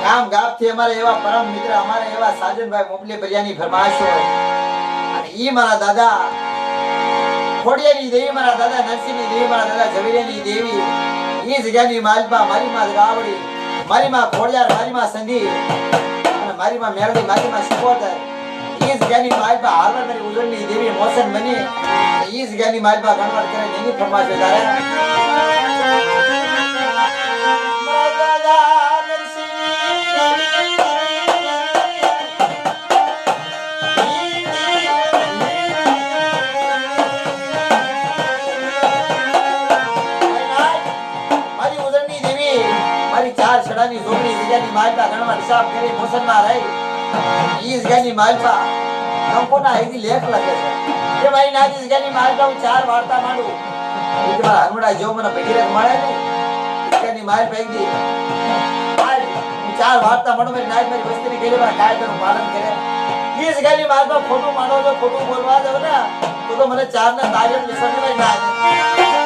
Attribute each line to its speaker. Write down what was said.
Speaker 1: ગામ ગામથી અમારે એવા પરમ મિત્ર અમારે એવા સાજનભાઈ મોકલી બરિયાની ફરમાઈશ હોય અને ઈ મારા દાદા ખોડિયાની દેવી, મારા દાદા નરસિંહની દેવી, મારા દાદા ઝવેરીની દેવી, ઈ જગ્યાની માલપા, મારી માં ગાવડી, મારી માં ખોડિયાર, મારી માં સંધી અને મારી માં મેરડી, મારી માં સુપોતર, ઈ જગ્યાની માલપા હાલર મારી ઉજળની દેવી મોસન બની ઈ જગ્યાની માલપા ગણવટ કરે એની ફરમાઈશ વધારે સડાની જોગણી જગ્યાની માલપા ગણવા હિસાબ કરી મોસનમાં રહી ઈ જગ્યાની માલપા કંકોના હેદી લેખ લખે છે કે ભાઈ નાજી જગ્યાની માલપા હું ચાર વાર્તા માંડું એ કે મારા હનુડા જેવો મને ભગીરથ મળે ને જગ્યાની માલપા એક દી હું ચાર વાર્તા માંડું મારી નાજ મારી વસ્તીની ગયેલી મારા કાયદાનું પાલન કરે ઈ જગ્યાની માલપા ખોટું માંડો છો ખોટું બોલવા દો ને તો મને ચાર ને તાજત વિસર્જન ના